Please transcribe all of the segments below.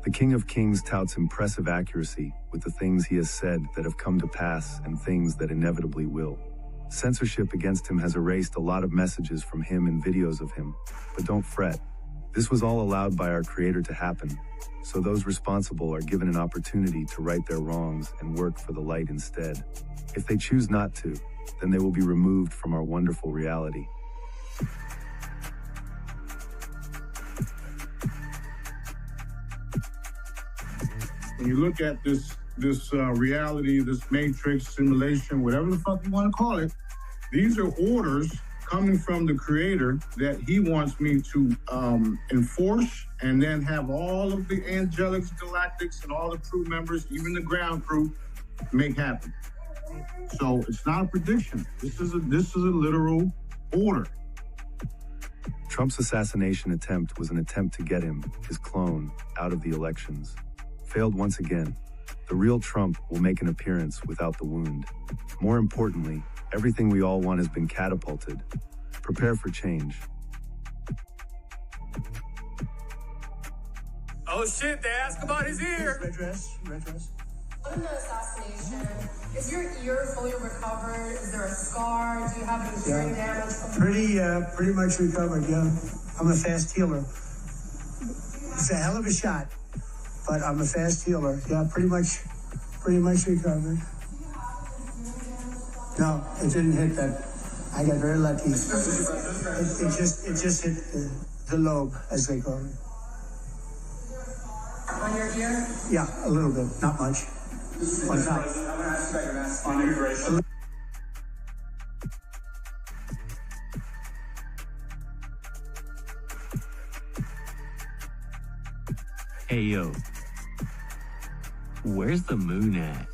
The King of Kings touts impressive accuracy with the things he has said that have come to pass and things that inevitably will. Censorship against him has erased a lot of messages from him and videos of him, but don't fret. This was all allowed by our Creator to happen, so those responsible are given an opportunity to right their wrongs and work for the light instead. If they choose not to, then they will be removed from our wonderful reality. When you look at this reality, this matrix simulation, whatever the fuck you want to call it, these are orders coming from the Creator that he wants me to enforce, and then have all of the angelics, galactics, and all the crew members, even the ground crew, make happen. So it's not a prediction. This is a literal order. Trump's assassination attempt was an attempt to get him, his clone, out of the elections. Failed once again. The real Trump will make an appearance without the wound. More importantly, everything we all want has been catapulted. Prepare for change. Oh shit, they ask about his ear. Red dress. On the assassination, is your ear fully recovered? Is there a scar? Do you have any hearing damage? Pretty much recovered, yeah. I'm a fast healer. It's a hell of a shot, but I'm a fast healer. Yeah, pretty much recovered. No, it didn't hit that. I got very lucky. It just hit the lobe, as they call it. On your ear? Yeah, a little bit, not much. One time. I'm going to ask you about your mask on immigration. Hey, yo. Where's the moon at?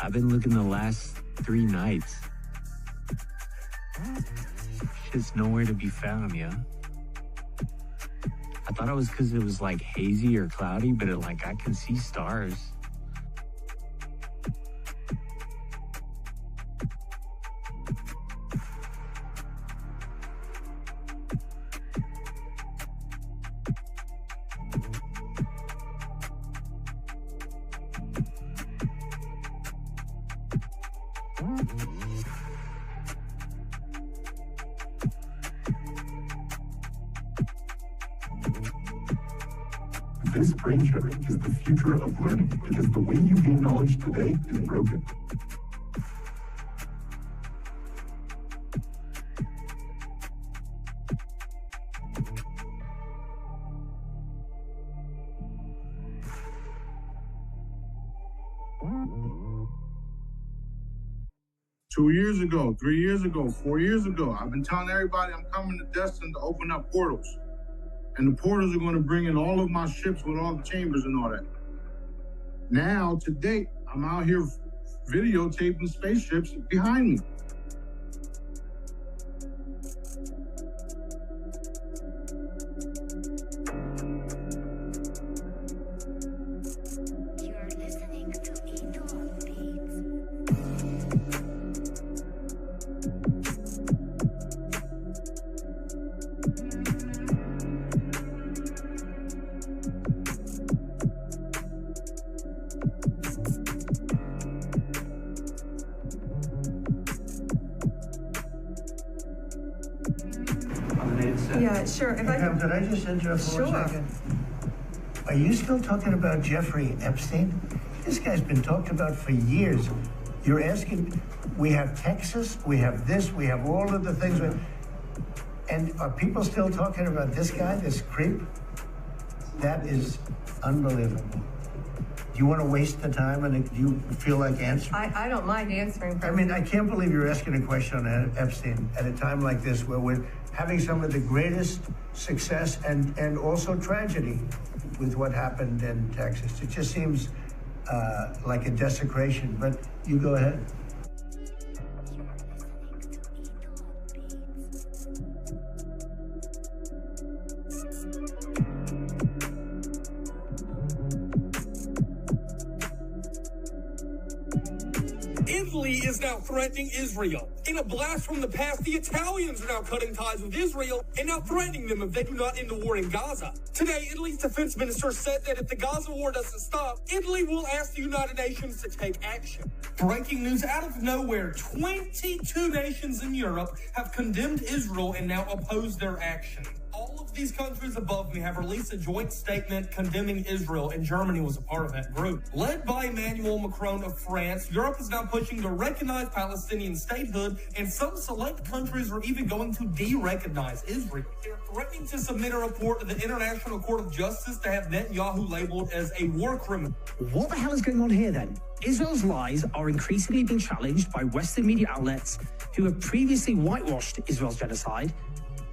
I've been looking the last 3 nights. Shit's nowhere to be found, yeah? I thought it was because it was like hazy or cloudy, but I can see stars. This brain shuttle is the future of learning because the way you gain knowledge today is broken. Two years ago, 3 years ago, 4 years ago, I've been telling everybody I'm coming to Destin to open up portals. And the portals are going to bring in all of my ships with all the chambers and all that. Now, to date, I'm out here videotaping spaceships behind me. You're listening to Inévitable. Yeah, sure. Could I just interrupt for 1 second? Are you still talking about Jeffrey Epstein? This guy's been talked about for years. You're asking, we have Texas, we have this, we have all of the things. And are people still talking about this guy, this creep? That is unbelievable. Do you want to waste the time and do you feel like answering? I don't mind answering. I mean, I can't believe you're asking a question on Epstein at a time like this where we're having some of the greatest success and also tragedy with what happened in Texas. It just seems like a desecration, but you go ahead. Italy is now threatening Israel. In a blast from the past, the Italians are now cutting ties with Israel and now threatening them if they do not end the war in Gaza. Today, Italy's defense minister said that if the Gaza war doesn't stop, Italy will ask the United Nations to take action. Breaking news out of nowhere, 22 nations in Europe have condemned Israel and now oppose their action. All of these countries above me have released a joint statement condemning Israel, and Germany was a part of that group. Led by Emmanuel Macron of France, Europe is now pushing to recognize Palestinian statehood, and some select countries are even going to de-recognize Israel. They're threatening to submit a report to the International Court of Justice to have Netanyahu labeled as a war criminal. What the hell is going on here then? Israel's lies are increasingly being challenged by Western media outlets who have previously whitewashed Israel's genocide.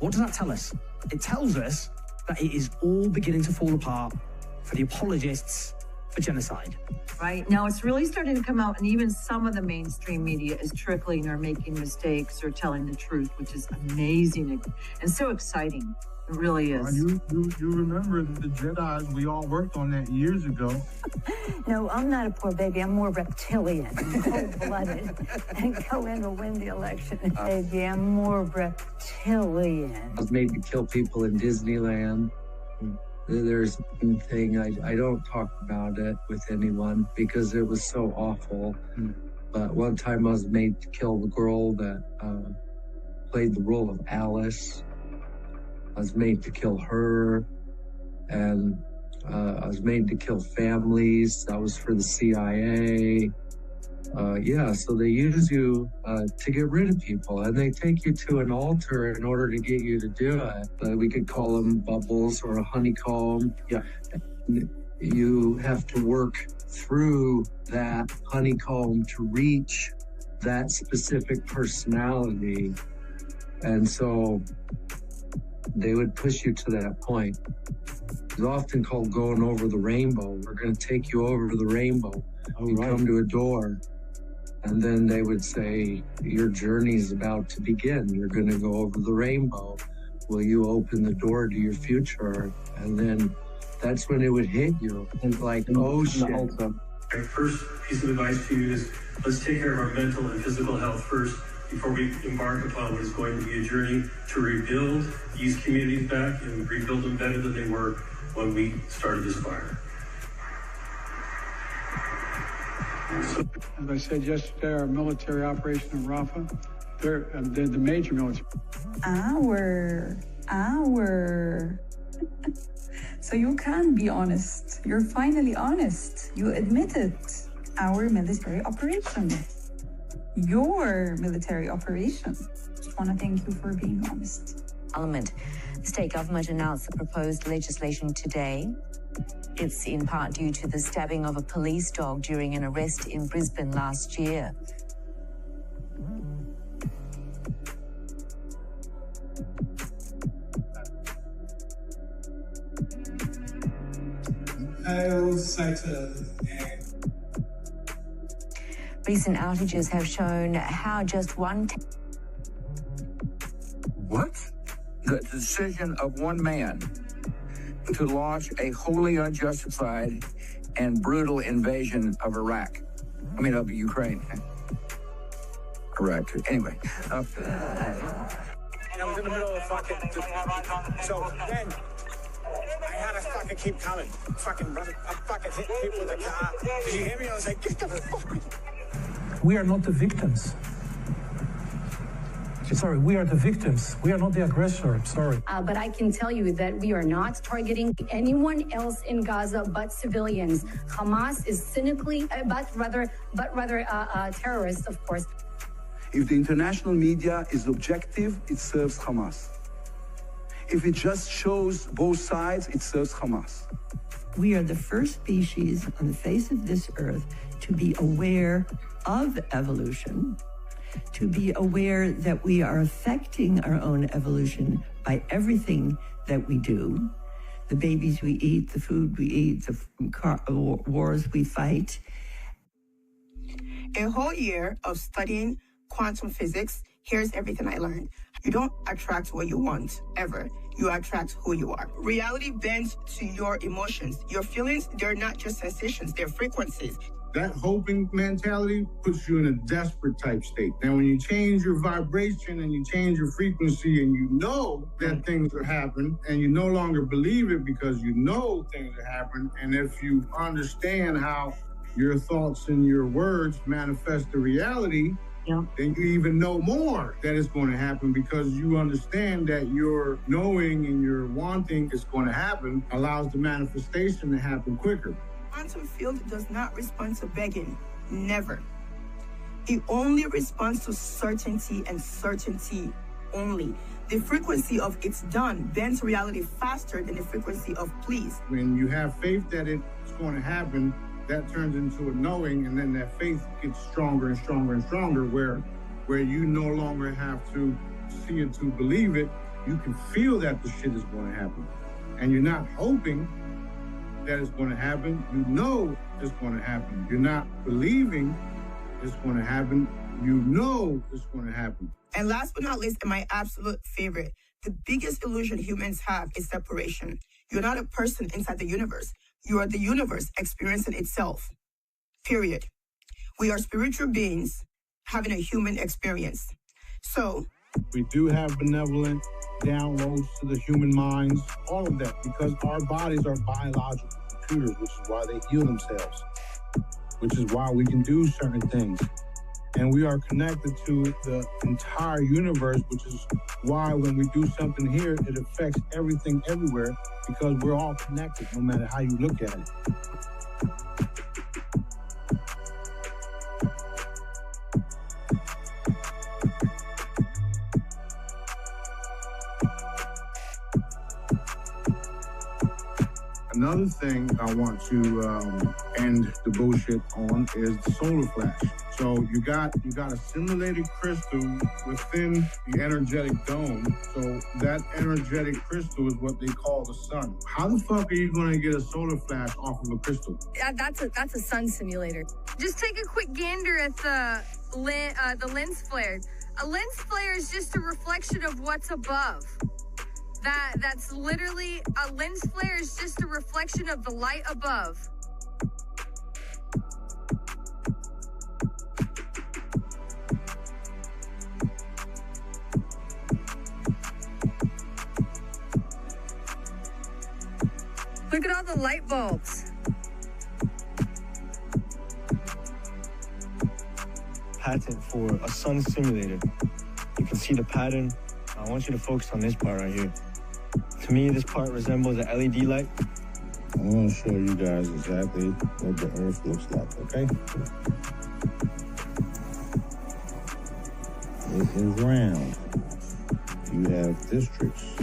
What does that tell us? It tells us that it is all beginning to fall apart for the apologists for genocide. Right now, it's really starting to come out, and even some of the mainstream media is trickling or making mistakes or telling the truth, which is amazing and so exciting. It really is. You remember the Jedi? We all worked on that years ago. No, I'm not a poor baby. I'm more reptilian and cold-blooded and go in to win the election. Baby, I'm more reptilian. I was made to kill people in Disneyland. There's one thing, I don't talk about it with anyone because it was so awful. But one time I was made to kill the girl that played the role of Alice. I was made to kill her, and I was made to kill families. That was for the CIA. So they use you to get rid of people, and they take you to an altar in order to get you to do it. We could call them bubbles or a honeycomb. Yeah, you have to work through that honeycomb to reach that specific personality, and so they would push you to that point. It's often called going over the rainbow. We're going to take you over the rainbow. You come to a door, and then they would say, your journey is about to begin. You're going to go over the rainbow. Will you open the door to your future? And then that's when it would hit you. It's like, oh, shit. Our first piece of advice to you is let's take care of our mental and physical health first before we embark upon what is going to be a journey to rebuild these communities back and rebuild them better than they were when we started this fire. As I said yesterday, our military operation in Rafah, they're the major military. So you can be honest. You're finally honest. You admit it. Our military operation. Your military operation. Just want to thank you for being honest. Parliament. The state government announced the proposed legislation today. It's in part due to the stabbing of a police dog during an arrest in Brisbane last year. Recent outages have shown how just one... What? The decision of one man to launch a wholly unjustified and brutal invasion of Iraq. Of Ukraine. Iraq. Anyway. I was in the middle of fucking... So then, I had to fucking keep coming. Fucking running. I'm fucking hitting people with the car. Did you hear me? I was like, get the fuck... We are not the victims. Sorry, we are the victims. We are not the aggressor. Sorry. But I can tell you that we are not targeting anyone else in Gaza but civilians. Hamas is cynically, but rather terrorists, of course. If the international media is objective, it serves Hamas. If it just shows both sides, it serves Hamas. We are the first species on the face of this earth to be aware of evolution, to be aware that we are affecting our own evolution by everything that we do, the babies we eat, the food we eat, the wars we fight. A whole year of studying quantum physics, here's everything I learned. You don't attract what you want, ever. You attract who you are. Reality bends to your emotions. Your feelings, they're not just sensations, they're frequencies. That hoping mentality puts you in a desperate type state. Now, when you change your vibration and you change your frequency and you know that things are happening and you no longer believe it because you know things are happening, and if you understand how your thoughts and your words manifest the reality, then you even know more that it's going to happen because you understand that your knowing and your wanting is going to happen allows the manifestation to happen quicker. Quantum field does not respond to begging. Never. It only responds to certainty and certainty only. The frequency of it's done bends reality faster than the frequency of please. When you have faith that it's going to happen, that turns into a knowing, and then that faith gets stronger and stronger and stronger, where you no longer have to see it to believe it. You can feel that the shit is going to happen. And you're not hoping that it's going to happen. You know it's going to happen. You're not believing it's going to happen. You know it's going to happen. And last but not least, and my absolute favorite, the biggest illusion humans have is separation. You're not a person inside the universe. You are the universe experiencing itself. Period. We are spiritual beings having a human experience. So we do have benevolent downloads to the human minds, all of that, because our bodies are biological computers, which is why they heal themselves, which is why we can do certain things. And we are connected to the entire universe, which is why when we do something here, it affects everything everywhere, because we're all connected, no matter how you look at it. Another thing I want to end the bullshit on is the solar flash. So you got a simulated crystal within the energetic dome. So that energetic crystal is what they call the sun. How the fuck are you going to get a solar flash off of a crystal? Yeah, that's a sun simulator. Just take a quick gander at the lens flare. A lens flare is just a reflection of what's above. That's literally, a lens flare is just a reflection of the light above. Look at all the light bulbs. Patent for a sun simulator. You can see the pattern. I want you to focus on this part right here. To me, this part resembles an LED light. I'm going to show you guys exactly what the Earth looks like, okay? It is round. You have districts.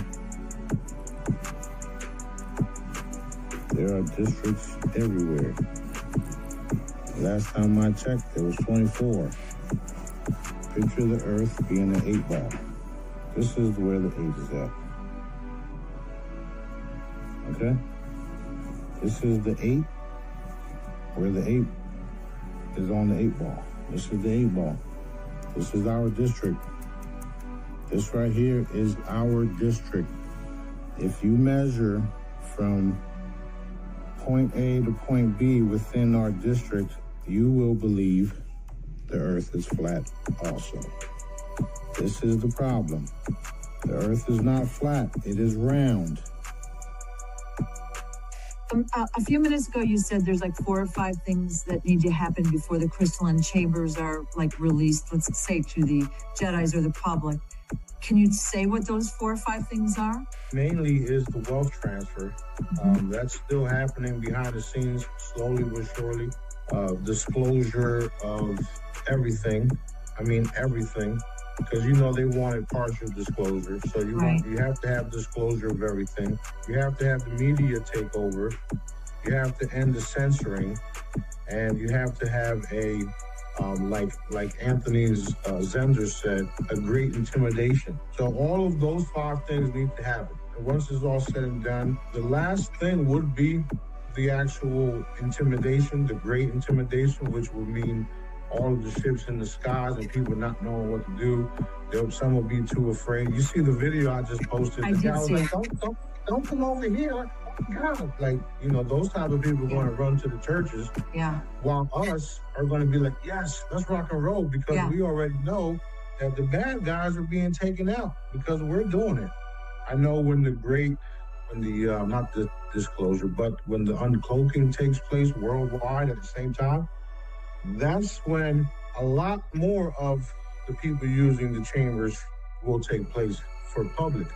There are districts everywhere. Last time I checked, there was 24. Picture the Earth being an 8-ball. This is where the 8 is at. Okay? This is the 8, where the 8 is on the 8-ball. This is the 8-ball. This is our district. This right here is our district. If you measure from point A to point B within our district, you will believe the Earth is flat also. This is the problem. The Earth is not flat, it is round. A few minutes ago, you said there's like 4 or 5 things that need to happen before the crystalline chambers are like released, let's say, to the Jedis or the public. Can you say what those 4 or 5 things are? Mainly is the wealth transfer. That's still happening behind the scenes, slowly but surely. Disclosure of everything. I mean, everything. Because, you know, they wanted partial disclosure. So you have to have disclosure of everything. You have to have the media take over. You have to end the censoring. And you have to have a, like Anthony's Zender said, a great intimidation. So all of those 5 things need to happen. And once it's all said and done, the last thing would be the actual intimidation, the great intimidation, which would mean all of the ships in the skies and people not knowing what to do. Some will be too afraid. You see the video I just posted. I did see like, don't come over here. God, like, you know, those type of people are going to run to the churches. Yeah. While us are going to be like, yes, let's rock and roll, because we already know that the bad guys are being taken out because we're doing it. I know when not the disclosure, but when the uncloaking takes place worldwide at the same time, that's when a lot more of the people using the chambers will take place for public.